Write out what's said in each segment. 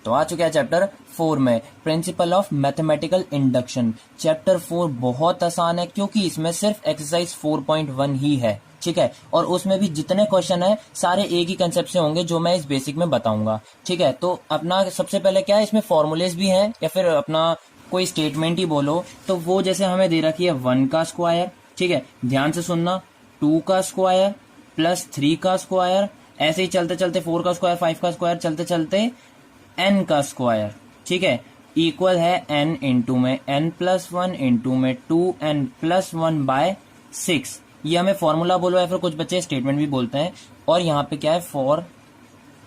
तो आ चुके हैं चैप्टर 4 में, principle of mathematical induction. Chapter 4 बहुत आसान है क्योंकि इसमें सिर्फ एक्सरसाइज 4.1 ही है, ठीक है। और उसमें भी जितने क्वेश्चन है सारे एक ही कंसेप्ट से होंगे जो मैं इस बेसिक में बताऊंगा, ठीक है। तो अपना सबसे पहले क्या है, इसमें फॉर्मूलेज भी हैं या फिर अपना कोई स्टेटमेंट ही बोलो, तो वो जैसे हमें दे रखी है 1 का स्क्वायर, ठीक है, ध्यान से सुनना, 2 का स्क्वायर प्लस 3 का स्क्वायर, ऐसे ही चलते चलते 4 का स्क्वायर, 5 का स्क्वायर, चलते चलते n का स्क्वायर, ठीक है, इक्वल है n इंटू में n+1 इंटू में 2n+1/6। ये हमें फॉर्मूला बोलो या फिर कुछ बच्चे स्टेटमेंट भी बोलते हैं। और यहाँ पे क्या है, for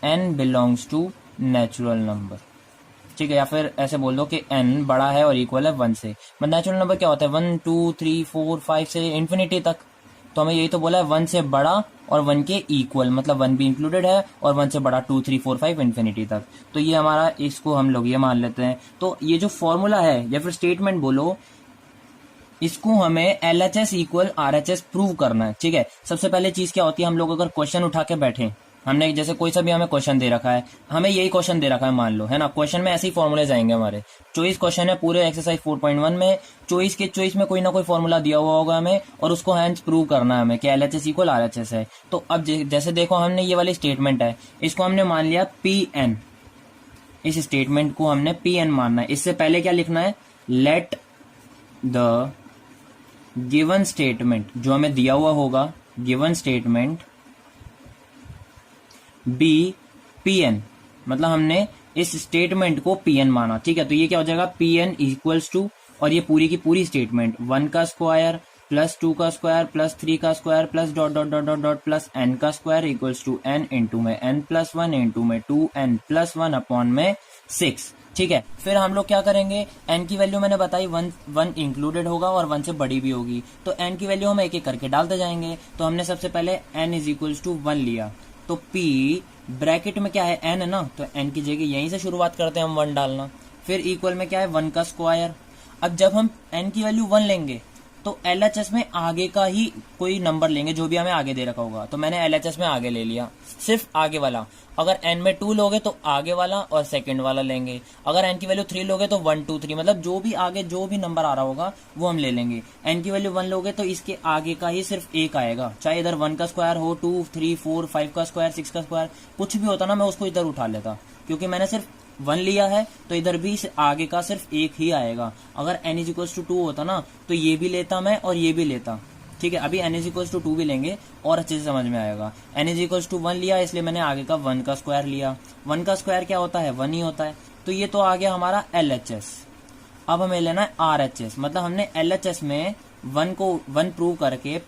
n belongs to natural number, ठीक है, या फिर ऐसे बोल दो कि n बड़ा है और इक्वल है 1 से। नेचुरल नंबर क्या होता है, 1 2 3 4 5 से इन्फिनिटी तक। तो हमें यही तो बोला है 1 से बड़ा और 1 के इक्वल, मतलब 1 भी इंक्लूडेड है और 1 से बड़ा 2 3 4 5 इन्फिनिटी तक। तो ये हमारा, इसको हम लोग ये मान लेते हैं। तो ये जो फॉर्मूला है या फिर स्टेटमेंट बोलो, इसको हमें LHS इक्वल RHS प्रूव करना है, ठीक है। सबसे पहले चीज क्या होती है, हम लोग अगर क्वेश्चन उठा के बैठे, हमने जैसे कोई सा भी हमें क्वेश्चन दे रखा है, हमें यही क्वेश्चन दे रखा है मान लो, है ना, क्वेश्चन में ऐसे ही फॉर्मूले जाएंगे हमारे। चॉइस क्वेश्चन है पूरे एक्सरसाइज 4.1 में, चॉइस में कोई ना कोई फॉर्मूला दिया हुआ होगा हमें और उसको हैंस प्रूव करना है हमें कि LHS इक्वल RHS है। तो अब जैसे देखो, हमने ये वाली स्टेटमेंट है, इसको हमने मान लिया PN, इस स्टेटमेंट को हमने PN मानना है। इससे पहले क्या लिखना है, लेट द गिवन स्टेटमेंट, जो हमें दिया हुआ होगा, गिवन स्टेटमेंट बी PN, मतलब हमने इस स्टेटमेंट को PN माना, ठीक है। तो ये क्या हो जाएगा, PN इक्वल्स टू, और ये पूरी की पूरी स्टेटमेंट 1 का स्क्वायर प्लस 2 का स्क्वायर प्लस 3 का square plus dot dot dot dot dot plus n का square equals to n into में n+1 इंटू में 2n+1 अपॉन में 6, ठीक है। फिर हम लोग क्या करेंगे, n की वैल्यू मैंने बताई 1 इंक्लूडेड होगा और 1 से बड़ी भी होगी, तो n की वैल्यू हम एक एक करके डालते जाएंगे। तो हमने सबसे पहले n इज इक्वल्स टू 1 लिया, तो p ब्रैकेट में क्या है, n है ना, तो n की जगह यहीं से शुरुआत करते हैं हम 1 डालना। फिर इक्वल में क्या है, 1 का स्क्वायर। अब जब हम n की वैल्यू 1 लेंगे तो LHS में आगे का ही कोई नंबर लेंगे जो भी हमें आगे दे रखा होगा। तो मैंने LHS में आगे ले लिया, सिर्फ आगे वाला। अगर n में 2 लोगे तो आगे वाला और सेकंड वाला लेंगे। अगर n की वैल्यू 3 लोगे तो 1 2 3, मतलब जो भी आगे जो भी नंबर आ रहा होगा वो हम ले लेंगे। n की वैल्यू 1 लोगे तो इसके आगे का ही सिर्फ एक आएगा, चाहे इधर 1 का स्क्वायर हो, 2 3 4 5 का स्क्वायर, 6 का स्क्वायर, कुछ भी होता ना, मैं उसको इधर उठा लेता। क्योंकि मैंने सिर्फ 1 लिया है तो इधर भी आगे का सिर्फ एक ही आएगा। अगर n इज इक्वल्स टू 2 होता ना तो ये भी लेता मैं और ये भी लेता, ठीक है। अभी n इज इक्वल्स टू 2 भी लेंगे और अच्छे से समझ में आएगा। n इज इक्वल्स टू 1 लिया, इसलिए मैंने आगे का 1 का स्क्वायर लिया। 1 का स्क्वायर क्या होता है, 1 ही होता है। तो ये तो आ गया हमारा LHS। अब हमें लेना है RHS, मतलब हमने LHS में 1 को 1 प्रूव करके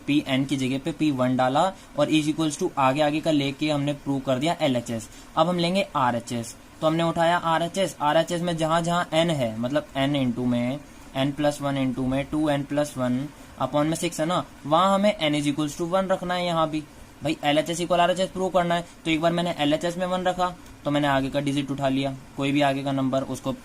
PN की जगह पे P1 डाला और इज इक्वल्स टू आगे आगे का लेके हमने प्रूव कर दिया LHS। अब हम लेंगे RHS, तो हमने उठाया RHS में जहां जहां n है, मतलब n इंटू में n+1 इंटू में 2n+1 अपॉन में 6 है ना, वहां हमें n इज इक्वल्स टू 1 रखना है। यहाँ भी भाई LHS इक्वल RHS प्रूव करना है, तो एक बार मैंने LHS में 1 रखा तो मैंने आगे का डिजिट उठा लिया, कोई भी आगे का नंबर, उसको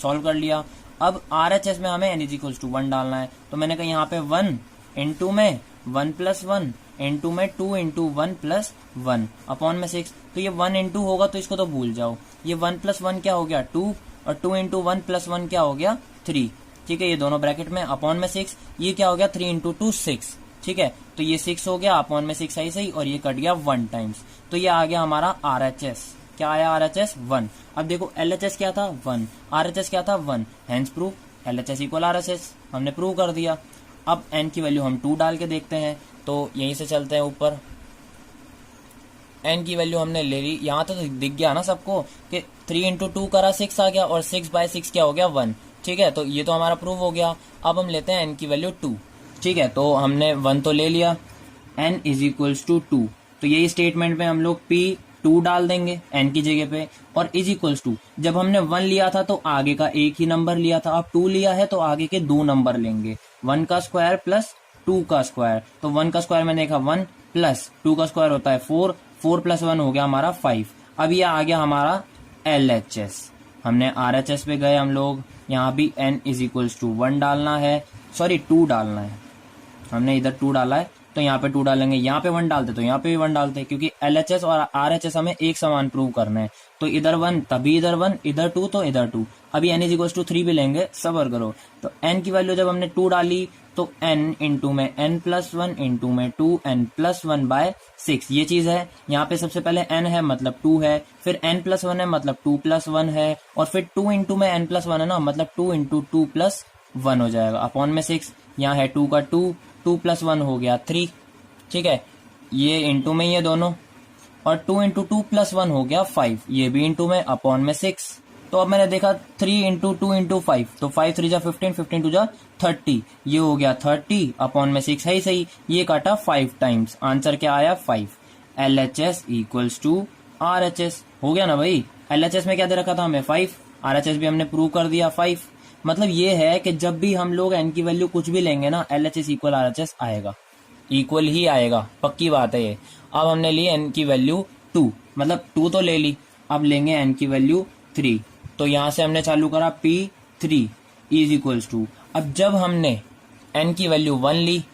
सॉल्व कर लिया। अब RHS में हमें n इज इक्वल्स टू 1 डालना है, तो मैंने कहा यहाँ पे 1 इंटू में 1+1 इंटू में 2 इंटू 1+1 अपॉन में 6। तो ये 1 इंटू होगा तो इसको तो भूल जाओ, ये 1+1 क्या हो गया 2 और 2 इंटू 1+1 क्या हो गया 3, ठीक है। ये दोनों ब्रैकेट में अपॉन में 6, ये क्या हो गया 3 इंटू 2 6, ठीक है। तो ये 6 हो गया अपॉन में 6 सही और ये कट गया 1 टाइम्स। तो ये आ गया हमारा RHS। क्या आया RHS 1। अब देखो LHS क्या था 1, RHS क्या था 1, hence proof LHS equal RHS हमने प्रूव कर दिया। अब n की वैल्यू हम 2 डाल के देखते हैं, तो यहीं से चलते हैं ऊपर। n की वैल्यू हमने ले ली, यहाँ तो दिख गया ना सबको कि 3 इंटू 2 करा 6 आ गया और 6/6 क्या हो गया 1, ठीक है। तो ये तो हमारा प्रूव हो गया। अब हम लेते हैं n की वैल्यू 2, ठीक है। तो हमने 1 तो ले लिया, n इज इक्वल्स टू 2, तो यही स्टेटमेंट में हम लोग P2 डाल देंगे n की जगह पे, और इज इक्वल्स टू, जब हमने 1 लिया था तो आगे का एक ही नंबर लिया था, अब 2 लिया है तो आगे के 2 नंबर लेंगे, 1 का स्क्वायर प्लस 2 का स्क्वायर। तो 1 का स्क्वायर मैंने देखा 1 प्लस 2 का स्क्वायर होता है 4, 4+1 हो गया हमारा 5। अब ये आ गया हमारा LHS। हमने RHS पे गए हम लोग, यहाँ भी n इज इक्वल्स टू 1 डालना है, सॉरी 2 डालना है, हमने इधर 2 डाला है तो यहाँ पे 2 डालेंगे, यहाँ पे 1 डालते तो यहाँ पे भी 1 डालते, क्योंकि LHS और RHS हमें एक समान प्रूव करना है। तो इधर 1 तभी इधर 1, इधर 2 तो इधर 2। अभी n = 3 भी लेंगे, सबर करो। तो n की वैल्यू जब हमने 2 डाली तो n इंटू में n+1 इंटू में 2n+1/6 ये चीज है। यहाँ पे सबसे पहले n है मतलब 2 है, फिर n+1 है मतलब 2+1 है, और फिर 2 इंटू में n+1 है ना, मतलब 2 इंटू 2+1 हो जाएगा अपॉन में 6। यहाँ है 2 का 2, 2+1 हो गया 3, ठीक है। ये इंटू में ये दोनों, और 2 इंटू 2+1 हो गया 5, ये भी इंटू में अपॉन में 6। तो अब मैंने देखा 3 इंटू 2 इंटू 5, तो 5 3 जा 15, 15 2 जा 30, ये हो गया 30 अपॉन में 6 है ही सही, ये काटा 5 टाइम्स, आंसर क्या आया 5। LHS = RHS हो गया ना भाई। LHS में क्या दे रखा था हमें 5, RHS भी हमने प्रूव कर दिया 5। मतलब ये है कि जब भी हम लोग n की वैल्यू कुछ भी लेंगे ना, LHS = RHS आएगा, इक्वल ही आएगा, पक्की बात है ये। अब हमने ली n की वैल्यू 2, मतलब 2 तो ले ली, अब लेंगे n की वैल्यू 3। तो यहां से हमने चालू करा P3 = अब जब हमने n की वैल्यू 1 ली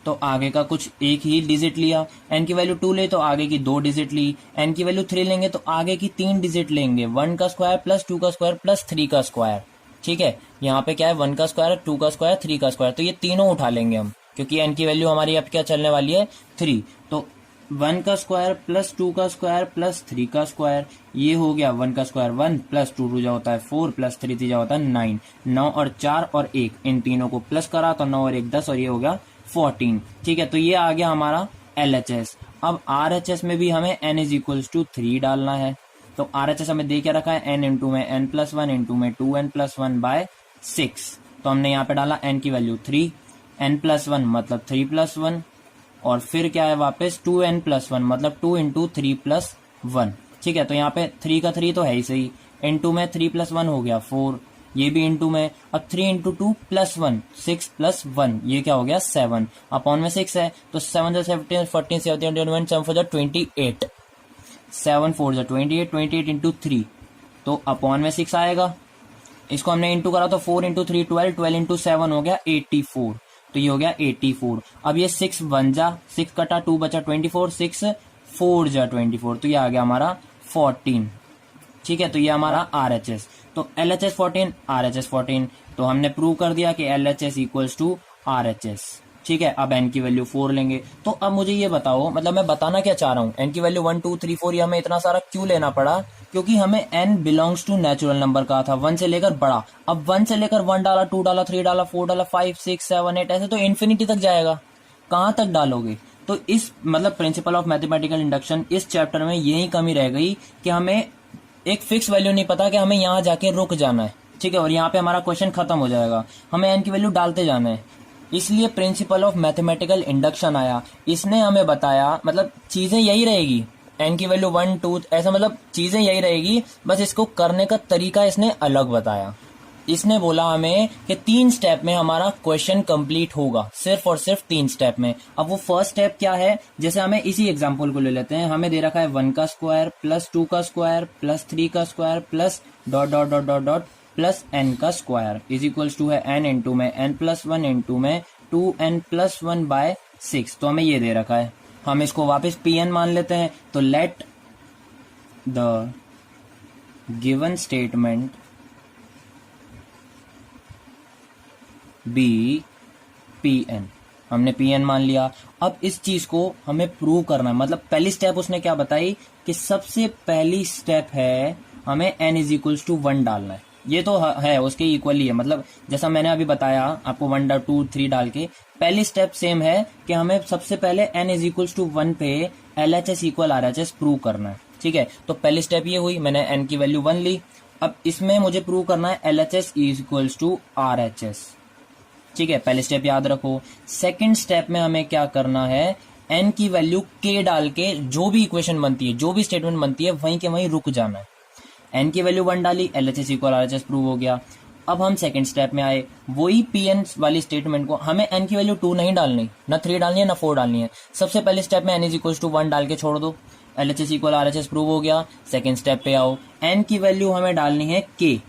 तो आगे का कुछ एक ही डिजिट लिया, n की वैल्यू 2 ले तो आगे की 2 डिजिट ली, n की वैल्यू 3 लेंगे तो आगे की 3 डिजिट लेंगे, 1 का स्क्वायर प्लस 2 का स्क्वायर प्लस 3 का स्क्वायर, ठीक है। यहाँ पे क्या है 1 का स्क्वायर, 2 का स्क्वायर, 3 का स्क्वायर, तो ये तीनों उठा लेंगे हम, क्योंकि n की वैल्यू हमारी अब क्या चलने वाली है 3। तो 1 का स्क्वायर प्लस 2 का स्क्वायर प्लस 3 का स्क्वायर, ये हो गया 1 का स्क्वायर 1 प्लस 2 2 जा होता है 4 प्लस 3 3 जा होता है 9, 9 और 4 और 1, इन तीनों को प्लस करा तो 9 और 1 10, और ये हो गया 14, ठीक है। तो ये आ गया हमारा LHS। अब RHS में भी हमें n = 3 डालना है। तो RHS हमें दे क्या रखा है, n इंटू में n+1 इंटू में 2n+1/6। तो हमने यहाँ पे डाला n की वैल्यू 3, n+1 मतलब 3+1, और फिर क्या है वापस 2n+1 मतलब 2 इंटू 3+1, ठीक है। तो यहाँ पे 3 का 3 तो है ही सही, इंटू में 3+1 हो गया 4, ये भी इंटू में, अब 3 इंटू 2+1 6+1, ये क्या हो गया 7, अपॉन में 6 है, तो 7 17 14 17 21 7 4 28, 7 4 28, 28 इंटू 3, तो अपॉन में 6 आएगा। इसको हमने इंटू करा तो 4 इंटू 3 12, 12 इंटू 7 हो गया 84, तो ये हो गया 84। अब ये 6 1 जा 6 कटा 2 बचा 24, 6 4 जा 24, तो ये आ गया हमारा 14, ठीक है। तो ये हमारा RHS। तो LHS 14, RHS 14, तो हमने प्रूव कर दिया कि LHS = RHS, ठीक है। अब n की वैल्यू 4 लेंगे। तो अब मुझे ये बताओ, मतलब मैं बताना क्या चाह रहा हूँ, n की वैल्यू 1 2 3 4 ये हमें इतना सारा क्यों लेना पड़ा, क्योंकि हमें n belongs to natural number कहा था, 1 से लेकर बड़ा। अब 1 से लेकर 1 डाला, 2 डाला, 3 डाला, 4 डाला, 5 6 7 8, ऐसे तो इन्फिनिटी तक जाएगा, कहां तक डालोगे। तो इस मतलब प्रिंसिपल ऑफ मैथमेटिकल इंडक्शन इस चैप्टर में यही कमी रह गई कि हमें एक फिक्स वैल्यू नहीं पता कि हमें यहाँ जाके रुक जाना है, ठीक है, और यहाँ पे हमारा क्वेश्चन खत्म हो जाएगा, हमें n की वैल्यू डालते जाना है। इसलिए प्रिंसिपल ऑफ मैथमेटिकल इंडक्शन आया, इसने हमें बताया, मतलब चीजें यही रहेगी, n की वैल्यू 1 2 ऐसा, मतलब चीजें यही रहेगी, बस इसको करने का तरीका इसने अलग बताया। इसने बोला हमें कि 3 स्टेप में हमारा क्वेश्चन कंप्लीट होगा, सिर्फ और सिर्फ 3 स्टेप में। अब वो फर्स्ट स्टेप क्या है, जैसे हमें इसी एग्जांपल को ले लेते हैं, हमें दे रखा है 1 का स्क्वायर प्लस 2 का स्क्वायर प्लस 3 का square plus dot dot dot dot dot plus n का स्क्वायर = है n इंटू में n+1 इंटू में 2n+1/6। तो हमें ये दे रखा है, हम इसको वापस Pn मान लेते हैं। तो let the given statement be Pn, हमने Pn मान लिया। अब इस चीज को हमें प्रूव करना है, मतलब पहली स्टेप उसने क्या बताई कि सबसे पहली स्टेप है हमें n = 1 डालना है, ये तो है उसके इक्वली है, मतलब जैसा मैंने अभी बताया आपको 1 2 3 डाल के, पहली स्टेप सेम है कि हमें सबसे पहले n = 1 पे LHS = RHS प्रूव करना है, ठीक है। तो पहली स्टेप ये हुई, मैंने n की वैल्यू 1 ली। अब इसमें मुझे प्रूव करना है LHS = RHS, ठीक है, पहले स्टेप याद रखो। सेकंड स्टेप में हमें क्या करना है, n की वैल्यू k डाल के जो भी इक्वेशन बनती है, जो भी स्टेटमेंट बनती है, वहीं के वहीं रुक जाना है। n की वैल्यू 1 डाली, LHS = RHS प्रूव हो गया। अब हम सेकंड स्टेप में आए, वही Pn वाली स्टेटमेंट को, हमें n की वैल्यू 2 नहीं डालनी, ना 3 डालनी है, ना 4 डालनी है। सबसे पहले स्टेप में n = 1 डाल के छोड़ दो, LHS = RHS प्रूव हो गया। सेकंड स्टेप पे आओ, n की वैल्यू हमें डालनी है k,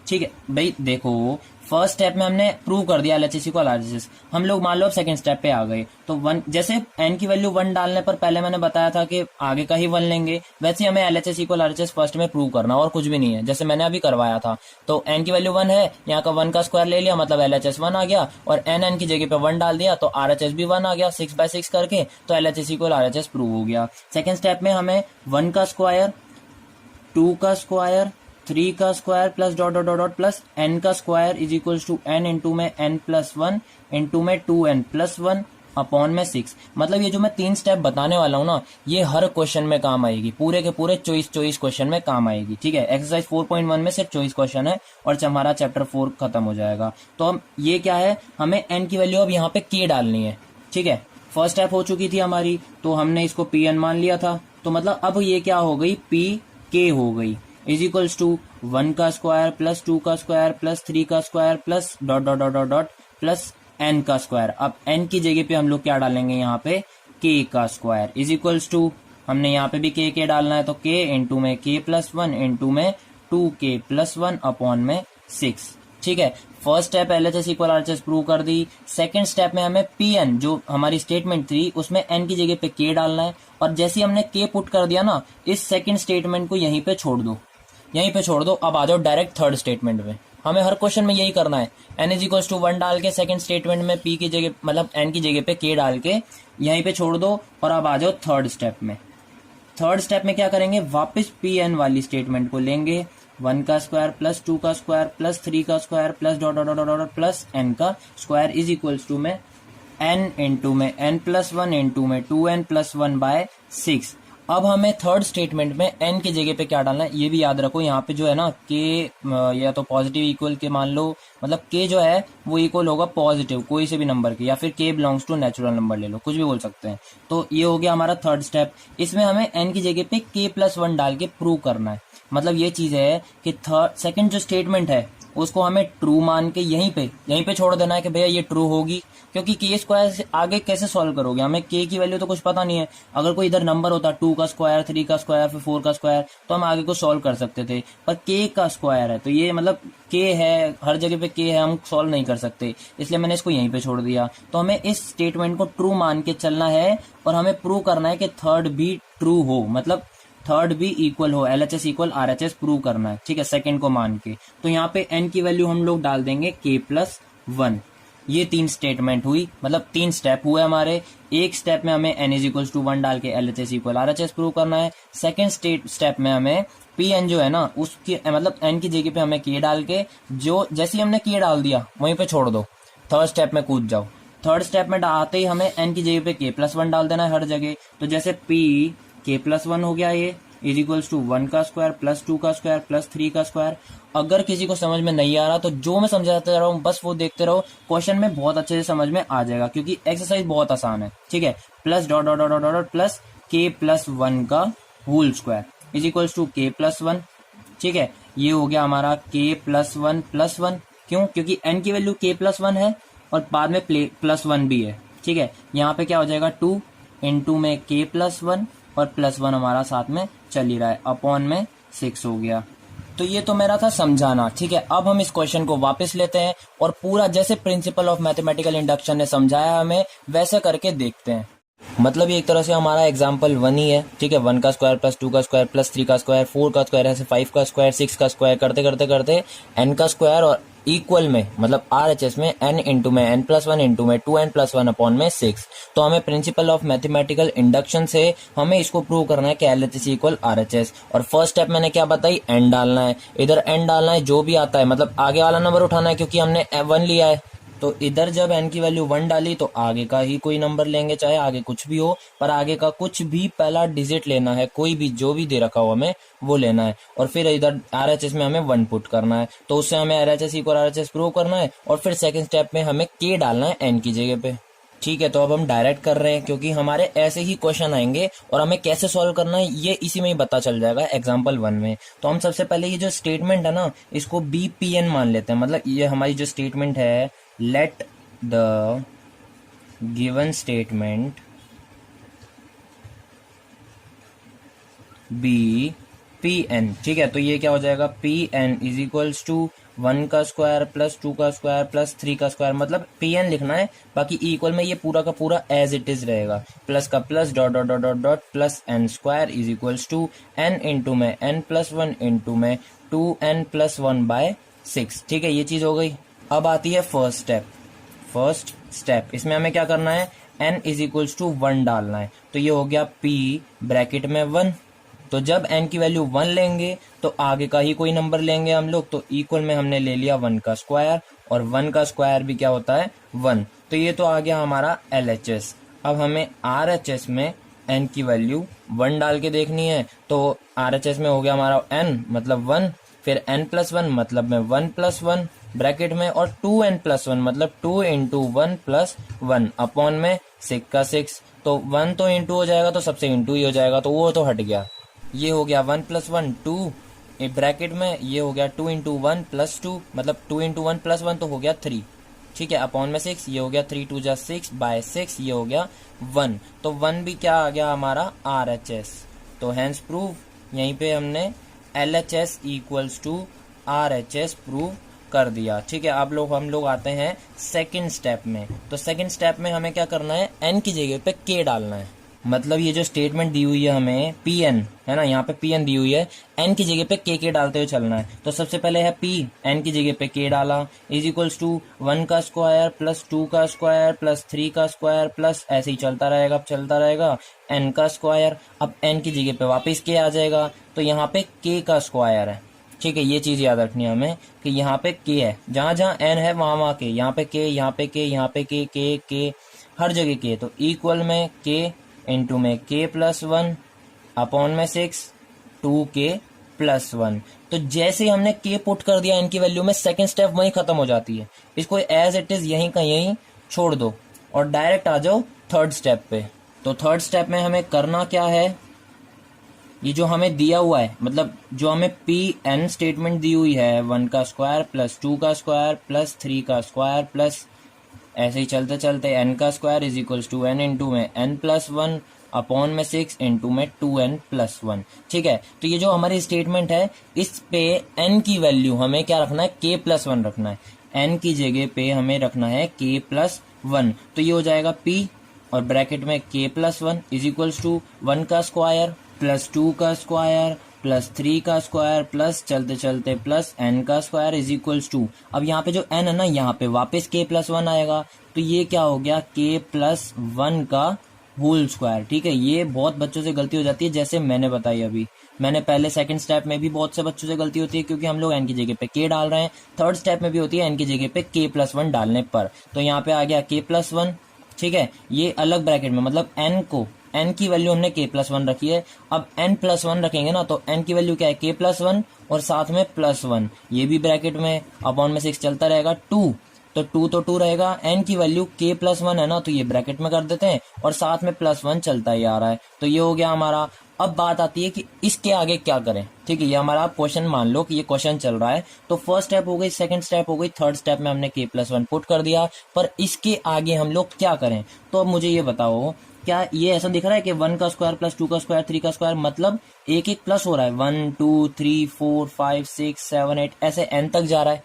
ठीक है भाई। देखो फर्स्ट स्टेप में हमने प्रूव कर दिया एलएचएस इक्वल आरएचएस। हम लोग मान लो अब सेकंड स्टेप पे आ गए, तो वन, जैसे एन की वैल्यू 1 डालने पर पहले मैंने बताया था कि आगे का ही 1 लेंगे, वैसे हमें एलएचएस इक्वल आरएचएस फर्स्ट में प्रूव करना और कुछ भी नहीं है, जैसे मैंने अभी करवाया था। तो एन की वैल्यू 1 है, यहाँ का 1 का स्क्वायर ले लिया, मतलब एलएचएस 1 आ गया, और एन की जगह पे 1 डाल दिया तो आरएचएस भी 1 आ गया 6/6 करके, तो एलएचएस इक्वल आरएचएस प्रूव हो गया। सेकंड स्टेप में हमें 1 का स्क्वायर, 2 का स्क्वायर, 3 का square plus dot dot dot plus n का square is equals to n into में n+1 इंटू में 2n+1 अपॉन में 6। मतलब ये जो मैं 3 स्टेप बताने वाला हूँ ना, ये हर क्वेश्चन में काम आएगी, पूरे के पूरे 24 क्वेश्चन में काम आएगी। ठीक है, एक्सरसाइज 4.1 में सिर्फ 24 क्वेश्चन है और हमारा चैप्टर 4 खत्म हो जाएगा। तो हम ये क्या है, हमें n की वैल्यू अब यहाँ पे k डालनी है। ठीक है, फर्स्ट स्टेप हो चुकी थी हमारी, तो हमने इसको pn मान लिया था, तो मतलब अब ये क्या हो गई, pk हो गई, इज इक्वल्स टू 1 का स्क्वायर प्लस 2 का स्क्वायर प्लस 3 का square plus dot dot dot dot plus n का स्क्वायर। अब n की जगह पे हम लोग क्या डालेंगे, यहाँ पे k का स्क्वायर इज इक्वल्स टू, हमने यहाँ पे भी k डालना है, तो k इंटू में k+1 इंटू में 2k+1 अपॉन में 6। ठीक है, first step LHS equal RHS prove कर दी। सेकंड स्टेप में हमें pn जो हमारी स्टेटमेंट थी उसमें n की जगह पे k डालना है, और जैसे ही हमने k पुट कर दिया ना, इस सेकंड स्टेटमेंट को यहीं पे छोड़ दो, यहीं पे छोड़ दो। अब आ जाओ डायरेक्ट थर्ड स्टेटमेंट में। हमें हर क्वेश्चन में यही करना है, n इज इक्वल्स टू 1 डाल के सेकंड स्टेटमेंट में p की जगह मतलब n की जगह पे k डाल के यहीं पे छोड़ दो, और अब आ जाओ थर्ड स्टेप में। थर्ड स्टेप में क्या करेंगे, वापस pn वाली स्टेटमेंट को लेंगे, 1 का स्क्वायर प्लस 2 का स्क्वायर प्लस 3 का square plus dot dot dot dot plus n का स्क्वायर इज इक्वल्स टू में n इंटू में n+1 इंटू में 2n+1/6। अब हमें थर्ड स्टेटमेंट में n की जगह पे क्या डालना है, ये भी याद रखो। यहाँ पे जो है ना k या तो पॉजिटिव इक्वल के मान लो, मतलब k जो है वो इक्वल होगा पॉजिटिव कोई से भी नंबर के, या फिर k belongs to natural number ले लो, कुछ भी बोल सकते हैं। तो ये हो गया हमारा थर्ड स्टेप। इसमें हमें n की जगह पे k+1 डाल के प्रूव करना है। मतलब ये चीज है कि थर्ड सेकंड जो स्टेटमेंट है उसको हमें ट्रू मान के यहीं पे छोड़ देना है कि भैया ये ट्रू होगी, क्योंकि के स्क्वायर से आगे कैसे सॉल्व करोगे, हमें के की वैल्यू तो कुछ पता नहीं है। अगर कोई इधर नंबर होता 2 का स्क्वायर 3 का स्क्वायर फिर 4 का स्क्वायर, तो हम आगे को सॉल्व कर सकते थे, पर के का स्क्वायर है तो ये मतलब के है, हर जगह पे के है, हम सॉल्व नहीं कर सकते, इसलिए मैंने इसको यहीं पे छोड़ दिया। तो हमें इस स्टेटमेंट को ट्रू मान के चलना है, और हमें प्रूव करना है कि थर्ड भी ट्रू हो, मतलब थर्ड भी इक्वल हो, एलएचएस इक्वल आरएचएस प्रूव करना है। ठीक है, सेकंड को मान के। तो यहाँ पे n की वैल्यू हम लोग डाल देंगे k+1। ये 3 स्टेटमेंट हुई, मतलब 3 स्टेप हुए हमारे। एक स्टेप में हमें n इज इक्वल्स टू 1 डाल के एलएचएस इक्वल आरएचएस प्रूव करना है। सेकंड स्टेप में हमें pn जो है ना उसकी मतलब n की जगह पे हमें k डाल के, जो जैसे ही हमने k डाल दिया वहीं पे छोड़ दो, थर्ड स्टेप में कूद जाओ। थर्ड स्टेप में आते ही हमें n की जगह पे k+1 डाल देना है हर जगह। तो जैसे p k+1 हो गया, ये इज इक्वल्स टू 1 का स्क्वायर प्लस 2 का स्क्वायर प्लस 3 का स्क्वायर। अगर किसी को समझ में नहीं आ रहा तो जो मैं समझाता रहा हूँ बस वो देखते रहो, क्वेश्चन में बहुत अच्छे से समझ में आ जाएगा, क्योंकि एक्सरसाइज बहुत आसान है। ठीक है, plus dot dot dot dot plus k+1 का whole square is equals to k+1। ठीक है, ये हो गया हमारा k+1+1। क्यों, क्योंकि n की वैल्यू k+1 है और बाद में +1 भी है। ठीक है, यहाँ पे क्या हो जाएगा 2 इंटू में k+1 और +1 हमारा साथ में चल ही रहा है, अपॉन में 6 हो गया। तो ये तो मेरा था समझाना। ठीक है, अब हम इस क्वेश्चन को वापस लेते हैं और पूरा जैसे प्रिंसिपल ऑफ मैथमेटिकल इंडक्शन ने समझाया हमें वैसे करके देखते हैं। मतलब ये एक तरह से हमारा एग्जाम्पल 1 ही है। ठीक है, 1 का स्क्वायर प्लस 2 का स्क्वायर प्लस 3 का स्क्वायर 4 का स्क्वायर ऐसे 5 का स्क्वायर 6 का स्क्वायर करते करते करते n का स्क्वायर, और इक्वल में मतलब RHS में n इंटू में n+1 इंटू में 2n+1 अपॉन में 6। तो हमें प्रिंसिपल ऑफ मैथमेटिकल इंडक्शन से हमें इसको प्रूव करना है कि LHS इक्वल RHS। और फर्स्ट स्टेप मैंने क्या बताई, n डालना है, इधर n डालना है, जो भी आता है मतलब आगे वाला नंबर उठाना है, क्योंकि हमने 1 लिया है। तो इधर जब n की वैल्यू 1 डाली तो आगे का ही कोई नंबर लेंगे, चाहे आगे कुछ भी हो, पर आगे का कुछ भी पहला डिजिट लेना है, कोई भी जो भी दे रखा हो हमें वो लेना है। और फिर इधर RHS में हमें 1 पुट करना है, तो उससे हमें LHS इक्वल RHS प्रूव करना है। और फिर सेकंड स्टेप में हमें k डालना है n की जगह पे। ठीक है, तो अब हम डायरेक्ट कर रहे हैं, क्योंकि हमारे ऐसे ही क्वेश्चन आएंगे और हमें कैसे सॉल्व करना है ये इसी में ही पता चल जाएगा एग्जांपल 1 में। तो हम सबसे पहले ये जो स्टेटमेंट है ना इसको BPN मान लेते हैं। मतलब ये हमारी जो स्टेटमेंट है, let the given statement be Pn। ठीक है, तो ये क्या हो जाएगा, Pn इज इक्वल्स टू 1 का स्क्वायर प्लस 2 का स्क्वायर प्लस 3 का स्क्वायर, मतलब pn लिखना है, बाकी इक्वल में ये पूरा का पूरा एज इट इज रहेगा, प्लस का plus dot dot dot dot dot plus n square is equals to n into में n प्लस 1 इंटू में 2n प्लस 1 बाय 6। ठीक है, ये चीज हो गई। अब आती है फर्स्ट स्टेप, इसमें हमें क्या करना है, n इज इक्वल्स टू 1 डालना है। तो ये हो गया p ब्रैकेट में 1। तो जब n की वैल्यू 1 लेंगे तो आगे का ही कोई नंबर लेंगे हम लोग, तो इक्वल में हमने ले लिया 1 का स्क्वायर, और 1 का स्क्वायर भी क्या होता है 1। तो ये तो आ गया हमारा LHS। अब हमें RHS में n की वैल्यू 1 डाल के देखनी है। तो RHS में हो गया हमारा n मतलब 1, फिर n प्लस 1 मतलब में 1 प्लस 1 ब्रैकेट में, और 2n प्लस 1 मतलब 2 इंटू 1 प्लस 1 अपॉन में 6 का 6। तो 1 तो इंटू हो जाएगा तो सबसे इंटू ही हो जाएगा, तो वो तो हट गया। ये हो गया 1 प्लस 1 2 ब्रैकेट में, ये हो गया 2 इंटू 1 प्लस 2 मतलब 2 इंटू 1 प्लस 1 तो हो गया 3। ठीक है, अपॉन में 6, ये हो गया 3 2 जा 6 बाय 6, ये हो गया 1। तो 1 भी क्या आ गया हमारा RHS। तो हैंस प्रूव, यहीं पे हमने LHS equals to RHS prove कर दिया। ठीक है, अब हम लोग आते हैं सेकंड स्टेप में। तो सेकंड स्टेप में हमें क्या करना है, n की जगह पे k डालना है। मतलब ये जो स्टेटमेंट दी हुई है हमें pn है ना, यहाँ पे pn दी हुई है, n की जगह पे k डालते हुए चलना है। तो सबसे पहले है p, n की जगह पे k डाला, इज इक्वल्स टू 1 का स्क्वायर प्लस 2 का स्क्वायर प्लस 3 का स्क्वायर प्लस ऐसे ही चलता रहेगा n का स्क्वायर। अब n की जगह पे वापस k आ जाएगा, तो यहाँ पे k का स्क्वायर है। ठीक है, ये चीज याद रखनी है हमें कि यहाँ पे k है, जहां जहां n है वहां k, यहाँ पे k, यहाँ पे k, यहाँ पे k, हर जगह k। तो इक्वल में k इंटू में k प्लस 1 अपॉन में 6 2k प्लस 1। तो जैसे ही हमने k पुट कर दिया n की वैल्यू में, सेकंड स्टेप वहीं खत्म हो जाती है। इसको एज इट इज यहीं का यहीं छोड़ दो और डायरेक्ट आ जाओ थर्ड स्टेप पे। तो थर्ड स्टेप में हमें करना क्या है, ये जो हमें दिया हुआ है, मतलब जो हमें pn स्टेटमेंट दी हुई है, 1 का स्क्वायर प्लस 2 का स्क्वायर प्लस 3 का स्क्वायर प्लस ऐसे ही चलते चलते n का square is equals to n into में n प्लस 1 अपॉन में 6 इंटू में 2n प्लस 1। ठीक है, तो ये जो हमारी स्टेटमेंट है, इस पे n की वैल्यू हमें क्या रखना है, k प्लस 1 रखना है। n की जगह पे हमें रखना है k प्लस 1। तो ये हो जाएगा p और ब्रैकेट में k plus 1 is equals to 1 का स्क्वायर प्लस 2 का स्क्वायर प्लस 3 का स्क्वायर प्लस चलते चलते प्लस n का स्क्वायर इज इक्वल्स टू, अब यहाँ पे जो n है ना, यहाँ पे वापस k प्लस 1 आएगा, तो ये क्या हो गया, k प्लस 1 का होल स्क्वायर। ठीक है, ये बहुत बच्चों से गलती हो जाती है, जैसे मैंने बताई अभी। मैंने पहले सेकंड स्टेप में भी बहुत से बच्चों से गलती होती है, क्योंकि हम लोग n की जगह पे k डाल रहे हैं। थर्ड स्टेप में भी होती है n की जगह पे k प्लस 1 डालने पर। तो यहाँ पे आ गया k प्लस 1। ठीक है, ये अलग ब्रैकेट में, मतलब n की वैल्यू हमने k प्लस 1 रखी है। अब n प्लस 1 रखेंगे ना, तो n की वैल्यू क्या है, k प्लस 1 और साथ में प्लस 1, ये भी ब्रैकेट में अपॉन में 6 चलता रहेगा 2। तो 2 तो 2 रहेगा, n की वैल्यू k प्लस 1 है ना, तो ये ब्रैकेट में कर देते हैं और साथ में प्लस 1 चलता ही आ रहा है। तो ये हो गया हमारा। अब बात आती है कि इसके आगे क्या करें। ठीक है, ये हमारा क्वेश्चन, मान लो कि ये क्वेश्चन चल रहा है। तो फर्स्ट स्टेप हो गई, सेकंड स्टेप हो गई, थर्ड स्टेप में हमने k प्लस 1 पुट कर दिया, पर इसके आगे हम लोग क्या करें। तो अब मुझे ये बताओ, क्या ये ऐसा दिख रहा है कि 1 का स्क्वायर प्लस 2 का स्क्वायर 3 का स्क्वायर, मतलब एक एक प्लस हो रहा है, 1 2 3 4 5 6 7 8 ऐसे n तक जा रहा है।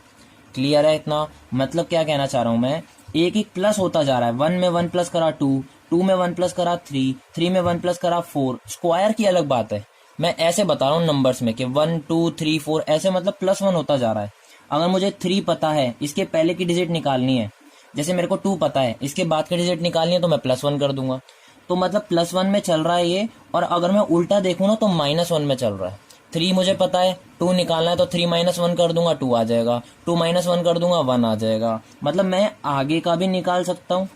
क्लियर है इतना? मतलब क्या कहना चाह रहा हूं मैं, एक एक प्लस होता जा रहा है। 1 में 1 प्लस करा 2, 2 में 1 प्लस करा 3, 3 में 1 प्लस करा 4। स्क्वायर की अलग बात है, मैं ऐसे बता रहा हूँ नंबर्स में कि 1 2 3 4 ऐसे, मतलब प्लस 1 होता जा रहा है। अगर मुझे 3 पता है, इसके पहले की डिजिट निकालनी है, जैसे मेरे को 2 पता है, इसके बाद की डिजिट निकालनी है, तो मैं प्लस 1 कर दूंगा। तो मतलब प्लस 1 में चल रहा है ये, और अगर मैं उल्टा देखूं ना तो माइनस 1 में चल रहा है। 3 मुझे पता है, 2 निकालना है, तो 3 माइनस 1 कर दूंगा 2 आ जाएगा, 2 माइनस 1 कर दूंगा 1 आ जाएगा। मतलब मैं आगे का भी निकाल सकता हूँ,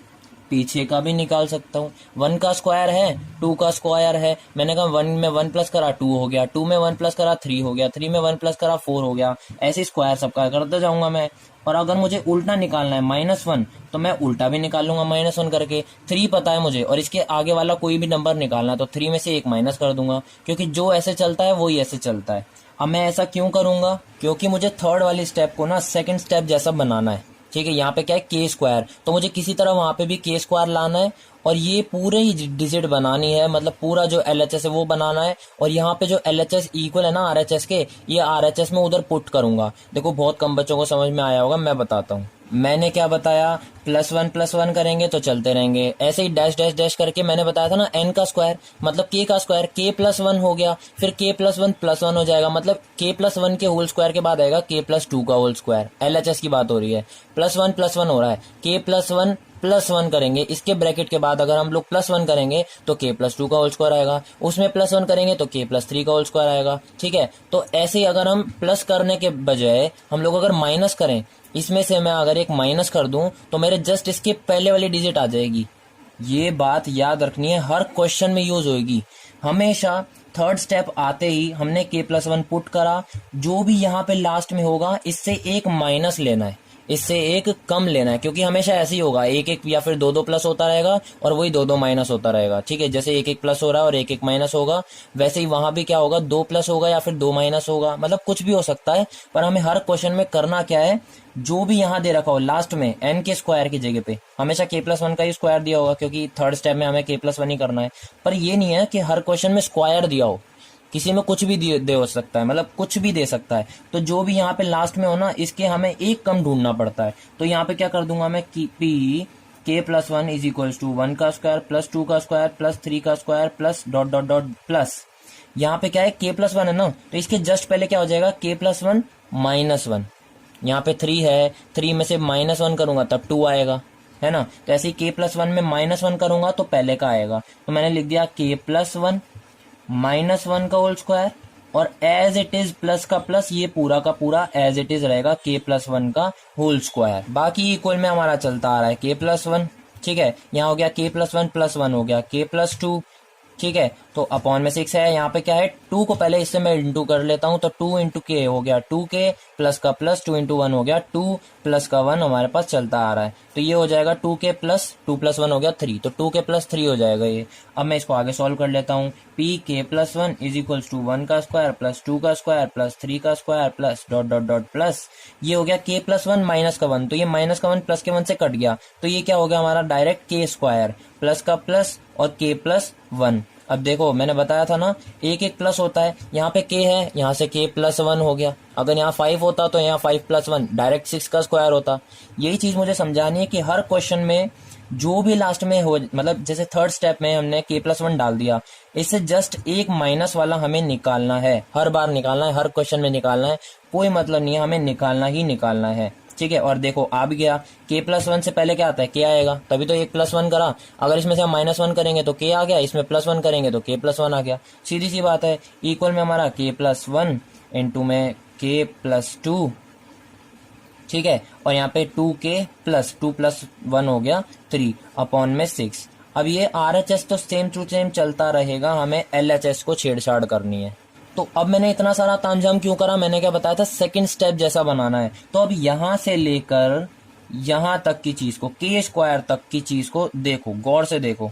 पीछे का भी निकाल सकता हूँ। 1 का स्क्वायर है, 2 का स्क्वायर है, मैंने कहा 1 में 1 प्लस करा 2 हो गया, 2 में 1 प्लस करा 3 हो गया, 3 में 1 प्लस करा 4 हो गया। ऐसे स्क्वायर सबका करते जाऊंगा मैं। और अगर मुझे उल्टा निकालना है -1, तो मैं उल्टा भी निकाल लूंगा -1 करके। 3 पता है मुझे, और इसके आगे वाला कोई भी नंबर निकालना है, तो 3 में से 1 माइनस कर दूंगा, क्योंकि जो ऐसे चलता है वही ऐसे चलता है। अब मैं ऐसा क्यों करूंगा, क्योंकि मुझे थर्ड वाली स्टेप को ना सेकंड स्टेप जैसा बनाना है। ठीक है, यहाँ पे क्या है के स्क्वायर, तो मुझे किसी तरह वहां पे भी के स्क्वायर लाना है और ये पूरे ही डिजिट बनानी है, मतलब पूरा जो LHS है वो बनाना है। और यहाँ पे जो LHS इक्वल है ना RHS के, ये RHS में उधर पुट करूंगा। देखो बहुत कम बच्चों को समझ में आया होगा, मैं बताता हूँ। मैंने क्या बताया, प्लस वन करेंगे तो चलते रहेंगे, ऐसे ही डैश डैश डैश करके मैंने बताया था ना n का स्क्वायर मतलब k का स्क्वायर, k+1 हो गया, फिर k+1 हो जाएगा, मतलब k+1 के होल स्क्वायर के बाद आएगा k+2 का होल स्क्वायर। LHS की बात हो रही है, +1 हो रहा है, k+1 करेंगे, इसके ब्रैकेट के बाद अगर हम लोग +1 करेंगे तो k+2 का होल स्क्वायर आएगा, उसमें +1 करेंगे तो k+3 का होल स्क्वायर आएगा। ठीक है, तो ऐसे ही अगर हम प्लस करने के बजाय हम लोग अगर माइनस करें, इसमें से मैं अगर एक माइनस कर दूं तो मेरे जस्ट इसके पहले वाली डिजिट आ जाएगी। ये बात याद रखनी है, हर क्वेश्चन में यूज होगी। हमेशा थर्ड स्टेप आते ही हमने k+1 पुट करा, जो भी यहाँ पे लास्ट में होगा इससे एक माइनस लेना है, इससे एक कम लेना है, क्योंकि हमेशा ऐसे ही होगा, एक एक या फिर दो दो प्लस होता रहेगा और वही दो दो माइनस होता रहेगा। ठीक है, जैसे एक एक प्लस हो रहा है और एक एक माइनस होगा, वैसे ही वहां भी क्या होगा, दो प्लस होगा या फिर दो माइनस होगा, मतलब कुछ भी हो सकता है। पर हमें हर क्वेश्चन में करना क्या है, जो भी यहाँ दे रखा हो लास्ट में n के स्क्वायर की जगह पे हमेशा k+1 का ही स्क्वायर दिया होगा, क्योंकि थर्ड स्टेप में हमें k+1 ही करना है। पर ये नहीं है कि हर क्वेश्चन में स्क्वायर दिया हो, किसी में कुछ भी दे हो सकता है, मतलब कुछ भी दे सकता है। तो जो भी यहाँ पे लास्ट में हो ना, इसके हमें एक कम ढूंढना पड़ता है। तो यहाँ पे क्या कर दूंगा मैं, p k+1 is equals to 1 का स्क्वायर प्लस 2 का स्क्वायर प्लस 3 का square plus dot dot dot plus, यहाँ पे क्या है k+1 है ना, तो इसके जस्ट पहले क्या हो जाएगा, k+1 -1। यहाँ पे 3 है, 3 में से -1 करूंगा तब 2 आएगा, है ना। तो ऐसे ही k+1 में -1 करूंगा तो पहले का आएगा, तो मैंने लिख दिया k+1 -1 का होल स्क्वायर, और एज इट इज प्लस का प्लस, ये पूरा का पूरा एज इट इज रहेगा k+1 का होल स्क्वायर। बाकी इक्वल में हमारा चलता आ रहा है k+1। ठीक है, यहाँ हो गया k+1 +1 हो गया k+2। ठीक है, तो अपॉन में 6 है, यहाँ पे क्या है 2 को पहले इससे मैं इंटू कर लेता हूँ, तो 2 इंटू के हो गया 2k प्लस का प्लस 2 इंटू 1 हो गया 2 प्लस का 1 हमारे पास चलता आ रहा है, तो ये हो जाएगा 2k प्लस 2 प्लस 1 हो गया 3, तो 2k प्लस 3 हो जाएगा ये। अब मैं इसको आगे सॉल्व कर लेता हूँ, pk+1 इज इक्वल्स टू 1 का स्क्वायर प्लस 2 का स्क्वायर प्लस 3 का square plus dot dot dot plus, ये हो गया k+1 माइनस का 1, तो ये माइनस का 1 प्लस के 1 से कट गया, तो ये क्या हो गया हमारा डायरेक्ट k स्क्वायर प्लस का प्लस और k+1। अब देखो मैंने बताया था ना, एक एक प्लस होता है, यहाँ पे k है, यहाँ से k+1 हो गया, अगर यहाँ 5 होता तो यहाँ 5+1 डायरेक्ट 6 का स्क्वायर होता। यही चीज मुझे समझानी है कि हर क्वेश्चन में जो भी लास्ट में हो, मतलब जैसे थर्ड स्टेप में हमने k+1 डाल दिया, इससे जस्ट एक माइनस वाला हमें निकालना है, हर बार निकालना है, हर क्वेश्चन में निकालना है, कोई मतलब नहीं है, हमें निकालना ही निकालना है। ठीक है, और देखो आ भी गया, k+1 से पहले क्या आता है, k आएगा, तभी तो एक +1 करा, अगर इसमें से हम -1 करेंगे तो k आ गया, इसमें +1 करेंगे तो k+1 आ गया, सीधी सी बात है। इक्वल में हमारा k+1 इंटू में k+2, ठीक है, और यहाँ पे 2k प्लस 2 + 1 हो गया 3 अपॉन में 6। अब ये RHS तो सेम टू सेम चलता रहेगा, हमें LHS को छेड़छाड़ करनी है। तो अब मैंने इतना सारा तामझाम क्यों करा, मैंने क्या बताया था, सेकंड स्टेप जैसा बनाना है। तो अब यहां से लेकर यहां तक की चीज को, k स्क्वायर तक की चीज को देखो, गौर से देखो,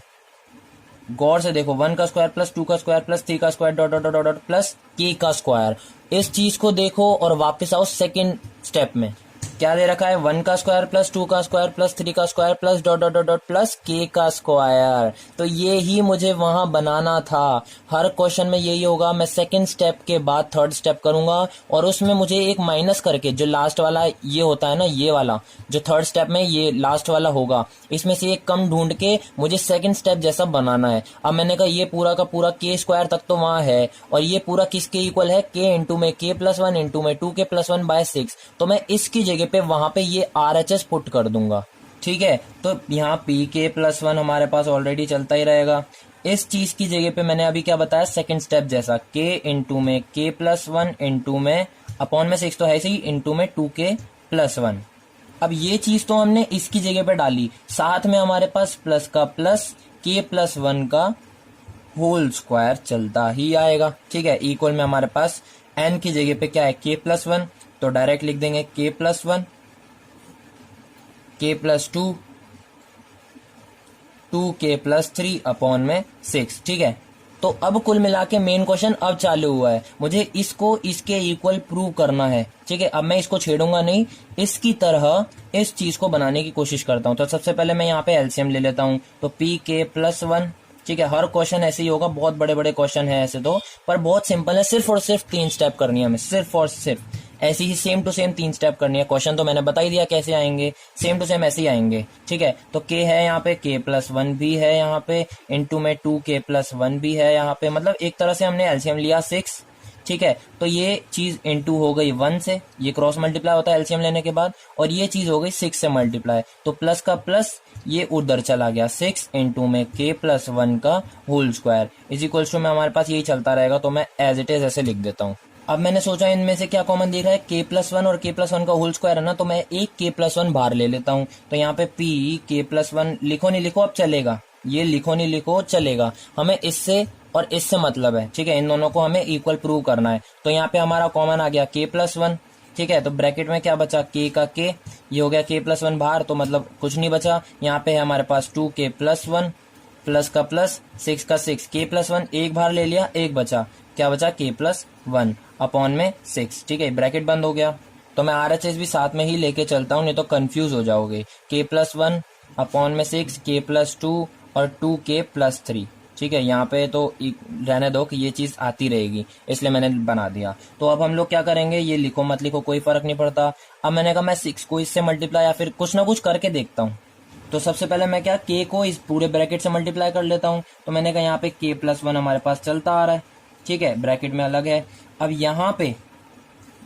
गौर से देखो, 1 का स्क्वायर प्लस 2 का स्क्वायर प्लस 3 का square dot dot dot dot plus k का स्क्वायर, इस चीज को देखो और वापस आओ सेकंड स्टेप में। क्या दे रखा है, 1 का स्क्वायर प्लस 2 का स्क्वायर प्लस 3 का square plus dot dot dot plus k का स्क्वायर। तो ये ही मुझे वहां बनाना था, हर क्वेश्चन में यही होगा। मैं सेकंड स्टेप के बाद थर्ड स्टेप करूंगा और उसमें मुझे एक माइनस करके, जो लास्ट वाला ये होता है ना, ये वाला जो थर्ड स्टेप में ये लास्ट वाला होगा, इसमें से एक कम ढूंढ के मुझे सेकंड स्टेप जैसा बनाना है। अब मैंने कहा ये पूरा का पूरा k स्क्वायर तक तो वहां है, और ये पूरा किसके इक्वल है, k इंटू में k+1 इंटू में 2k+1/6, तो मैं इसकी जगह पे वहां पे ये RHS पुट कर दूंगा। ठीक है, तो यहाँ pk+1 हमारे पास ऑलरेडी चलता ही रहेगा। इस चीज की जगह पे मैंने अभी क्या बताया, सेकंड स्टेप जैसा, k इंटू में k+1 इंटू में अपॉन में 6 तो है इसी, इंटू में 2k+1। अब ये चीज तो हमने इसकी जगह पे डाली, साथ में हमारे पास प्लस का प्लस k+1 का होल स्क्वायर चलता ही आएगा। ठीक है, इक्वल में हमारे पास n की जगह पे क्या है, k+1, तो डायरेक्ट लिख देंगे k+1 k+2 2k+3 अपॉन में 6। ठीक है, तो अब कुल मिला के मेन क्वेश्चन अब चालू हुआ है, मुझे इसको इसके इक्वल प्रूव करना है। ठीक है, अब मैं इसको छेड़ूंगा नहीं, इसकी तरह इस चीज को बनाने की कोशिश करता हूं। तो सबसे पहले मैं यहाँ पे एलसीएम ले लेता हूं, तो पी के प्लस 1। ठीक है, हर क्वेश्चन ऐसे ही होगा, बहुत बड़े बड़े क्वेश्चन है ऐसे तो, पर बहुत सिंपल है, सिर्फ और सिर्फ 3 स्टेप करनी है हमें, सिर्फ और सिर्फ ऐसी ही सेम टू सेम 3 स्टेप करनी है। क्वेश्चन तो मैंने बता ही दिया कैसे आएंगे, सेम टू सेम ऐसे ही आएंगे। ठीक है, तो k है यहाँ पे, k प्लस 1 भी है यहाँ पे, इनटू में 2k प्लस 1 भी है यहाँ पे, मतलब एक तरह से हमने एलसीएम लिया 6। ठीक है, तो ये चीज इनटू हो गई 1 से, ये क्रॉस मल्टीप्लाई होता है एलसीएम लेने के बाद, और ये चीज हो गई 6 से मल्टीप्लाई, तो प्लस का प्लस ये उधर चला गया, 6 इंटू में k प्लस 1 का whole square is equals to में हमारे पास यही चलता रहेगा, तो मैं एज इट इज ऐसे लिख देता हूँ। अब मैंने सोचा इनमें से क्या कॉमन दिख रहा है, k प्लस 1 और k प्लस 1 का होल स्क्वायर है ना, तो मैं एक k प्लस 1 बाहर ले लेता हूँ। तो यहाँ पे p k प्लस 1 लिखो नहीं लिखो अब चलेगा, ये लिखो नहीं लिखो चलेगा, हमें इससे और इससे मतलब है। ठीक है, इन दोनों को हमें इक्वल प्रूव करना है। तो यहाँ पे हमारा कॉमन आ गया k प्लस 1। ठीक है, तो ब्रैकेट में क्या बचा, k का k, ये हो गया k प्लस 1 बाहर, तो मतलब कुछ नहीं बचा। यहाँ पे है हमारे पास 2k प्लस 1, प्लस का प्लस 6 का 6, k प्लस 1 एक बाहर ले लिया, एक बचा, क्या बचा, k प्लस 1 अपॉन में 6। ठीक है, ब्रैकेट बंद हो गया। तो मैं RHS भी साथ में ही लेके चलता हूँ, नहीं तो कंफ्यूज हो जाओगे। k प्लस 1 अपॉन में 6, k प्लस 2 और 2k प्लस 3। ठीक है, यहाँ पे तो रहने दो कि ये चीज आती रहेगी, इसलिए मैंने बना दिया। तो अब हम लोग क्या करेंगे, ये लिखो मत लिखो कोई फर्क नहीं पड़ता। अब मैंने कहा मैं 6 को इससे मल्टीप्लाई या फिर कुछ ना कुछ करके देखता हूँ। तो सबसे पहले मैं क्या, k को इस पूरे ब्रैकेट से मल्टीप्लाई कर लेता हूँ। तो मैंने कहा यहाँ पे k प्लस 1 हमारे पास चलता आ रहा है। ठीक है, ब्रैकेट में अलग है। अब यहाँ पे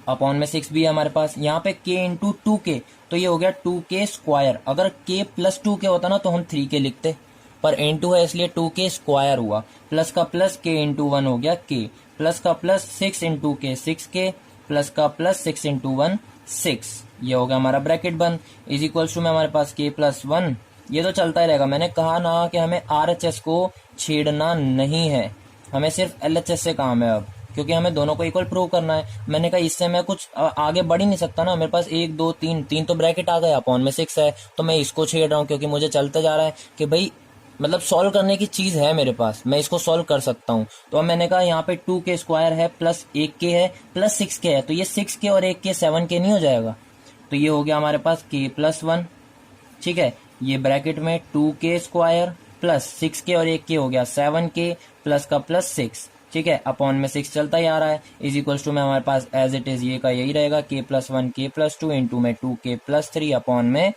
अपॉन में 6 भी है हमारे पास, यहाँ पे k इंटू 2k, तो ये हो गया 2k स्क्वायर। अगर k प्लस 2k होता ना तो हम 3k लिखते, पर इंटू है इसलिए 2k स्क्वायर हुआ, प्लस का प्लस k इंटू 1 हो गया k, प्लस का plus 6 into k 6k, plus का प्लस 6 इंटू 1 6, ये हो गया हमारा ब्रैकेट बंद, इज इक्वल्स टू में हमारे पास k प्लस 1। ये तो चलता ही रहेगा। मैंने कहा ना कि हमें RHS को छेड़ना नहीं है, हमें सिर्फ LHS से काम है अब, क्योंकि हमें दोनों को इक्वल प्रूव करना है। मैंने कहा इससे मैं कुछ आगे बढ़ ही नहीं सकता ना, मेरे पास 1 2 3 तो ब्रैकेट आ गया, अपॉन में 6 है, तो मैं इसको छेड़ रहा हूँ क्योंकि मुझे चलते जा रहा है कि भाई मतलब सॉल्व करने की चीज है मेरे पास, मैं इसको सॉल्व कर सकता हूँ। तो अब मैंने कहा यहाँ पे 2k स्क्वायर है प्लस 1k है प्लस 6k है, तो ये 6k और 1k 7k नहीं हो जाएगा, तो ये हो गया हमारे पास k प्लस 1। ठीक है, ये ब्रैकेट में 2k स्क्वायर प्लस 6k और 1k हो गया 7k, प्लस का प्लस 6। ठीक है, अपॉन में 6 चलता ही आ रहा है, इज इक्वल्स टू में हमारे पास एज इट इज ये का यही रहेगा, k plus 1 k plus 2 into में 2k प्लस 3 अपॉन में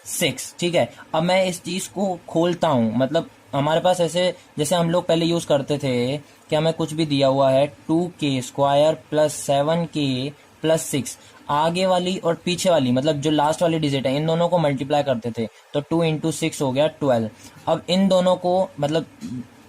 6। ठीक है, अब मैं इस चीज को खोलता हूँ, मतलब हमारे पास ऐसे जैसे हम लोग पहले यूज करते थे कि हमें कुछ भी दिया हुआ है 2k square plus 7k plus 6, आगे वाली और पीछे वाली मतलब जो लास्ट वाली डिजिट है इन दोनों को मल्टीप्लाई करते थे, तो 2 इंटू 6 हो गया 12। अब इन दोनों को मतलब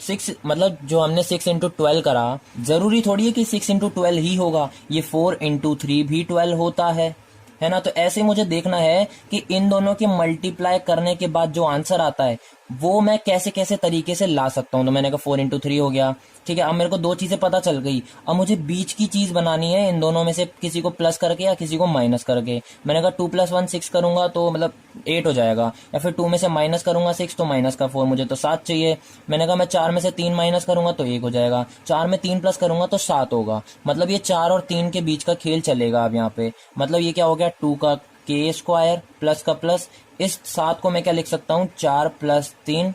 6 मतलब जो हमने 6 इंटू 12 करा, जरूरी थोड़ी है कि 6 इंटू 12 ही होगा, ये 4 इंटू 3 भी 12 होता है ना। तो ऐसे मुझे देखना है कि इन दोनों के मल्टीप्लाई करने के बाद जो आंसर आता है वो मैं कैसे कैसे तरीके से ला सकता हूं। तो मैंने कहा 4 इंटू 3 हो गया। ठीक है, अब मेरे को 2 चीजें पता चल गई, अब मुझे बीच की चीज बनानी है, इन दोनों में से किसी को प्लस करके या किसी को माइनस करके। मैंने कहा 2 प्लस 1 6 करूंगा तो मतलब 8 हो जाएगा, या फिर 2 में से माइनस करूंगा 6 तो माइनस का 4, मुझे तो 7 चाहिए। मैंने कहा मैं 4 में से 3 माइनस करूंगा तो 1 हो जाएगा, 4 में 3 प्लस करूंगा तो 7 होगा, मतलब ये 4 और 3 के बीच का खेल चलेगा। अब यहाँ पे मतलब ये क्या हो गया, 2 का k स्क्वायर प्लस का प्लस, इस 7 को मैं क्या लिख सकता हूँ, 4 प्लस 3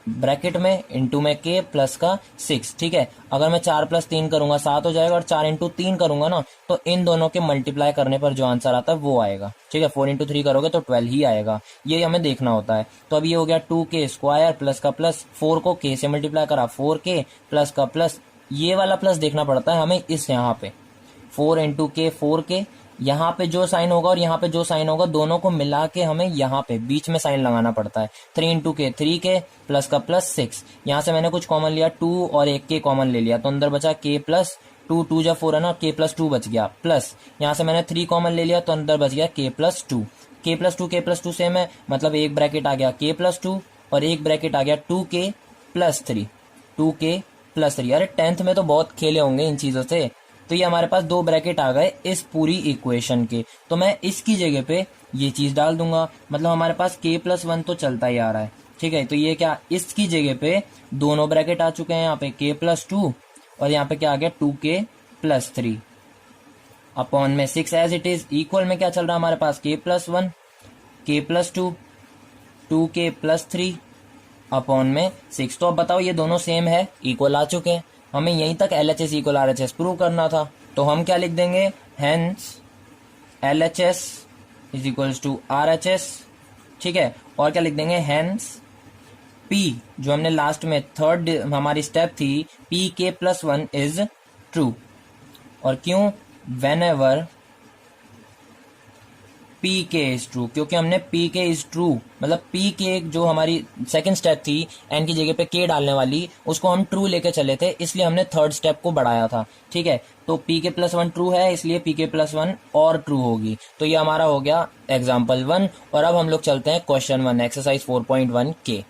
ब्रैकेट में इंटू में k प्लस का 6। ठीक है, अगर मैं 4 प्लस 3 करूंगा 7 हो जाएगा, और 4 इंटू 3 करूंगा ना तो इन दोनों के मल्टीप्लाई करने पर जो आंसर आता है वो आएगा। ठीक है, 4 इंटू 3 करोगे तो 12 ही आएगा, ये हमें देखना होता है। तो अब ये हो गया 2k स्क्वायर प्लस का प्लस, 4 को k से मल्टीप्लाई करा 4k प्लस का प्लस, ये वाला प्लस देखना पड़ता है हमें इस यहाँ पे 4 इंटू k 4k, यहाँ पे जो साइन होगा और यहाँ पे जो साइन होगा दोनों को मिला के हमें यहाँ पे बीच में साइन लगाना पड़ता है। 3 इंटू के 3k प्लस का प्लस 6, यहाँ से मैंने कुछ कॉमन लिया 2 और 1k कॉमन ले लिया, तो अंदर बचा k प्लस 2, 2 जा 4 है ना, k प्लस 2 बच गया, प्लस यहाँ से मैंने 3 कॉमन ले लिया तो अंदर बच गया k plus 2। k plus 2 same है, मतलब एक ब्रैकेट आ गया k प्लस 2 और एक ब्रैकेट आ गया 2k प्लस 3, 2k प्लस 3। अरे 10th में तो बहुत खेले होंगे इन चीजों से। तो ये हमारे पास 2 ब्रैकेट आ गए इस पूरी इक्वेशन के, तो मैं इसकी जगह पे ये चीज डाल दूंगा, मतलब हमारे पास k प्लस 1 तो चलता ही आ रहा है। ठीक है, तो ये क्या, इसकी जगह पे दोनों ब्रैकेट आ चुके हैं, यहाँ पे k+2 और यहाँ पे क्या आ गया 2k+3 अपॉन में 6 एज इट इज, इक्वल में क्या चल रहा है हमारे पास k+1 k+2 2k+3 अपॉन में 6। तो अब बताओ ये दोनों सेम है, इक्वल आ चुके हैं, हमें यहीं तक LHS इक्वल RHS प्रूव करना था। तो हम क्या लिख देंगे, hence LHS is equals to RHS, ठीक है, और क्या लिख देंगे, हेंस P जो हमने लास्ट में थर्ड हमारी स्टेप थी pk+1 इज ट्रू। और क्यों, when ever pk is true, क्योंकि हमने pk इज ट्रू मतलब pk जो हमारी सेकंड स्टेप थी n की जगह पे k डालने वाली, उसको हम ट्रू लेके चले थे, इसलिए हमने थर्ड स्टेप को बढ़ाया था। ठीक है, तो pk+1 ट्रू है, इसलिए pk+1 और ट्रू होगी। तो ये हमारा हो गया एग्जाम्पल 1। और अब हम लोग चलते हैं क्वेश्चन 1 एक्सरसाइज 4.1 के।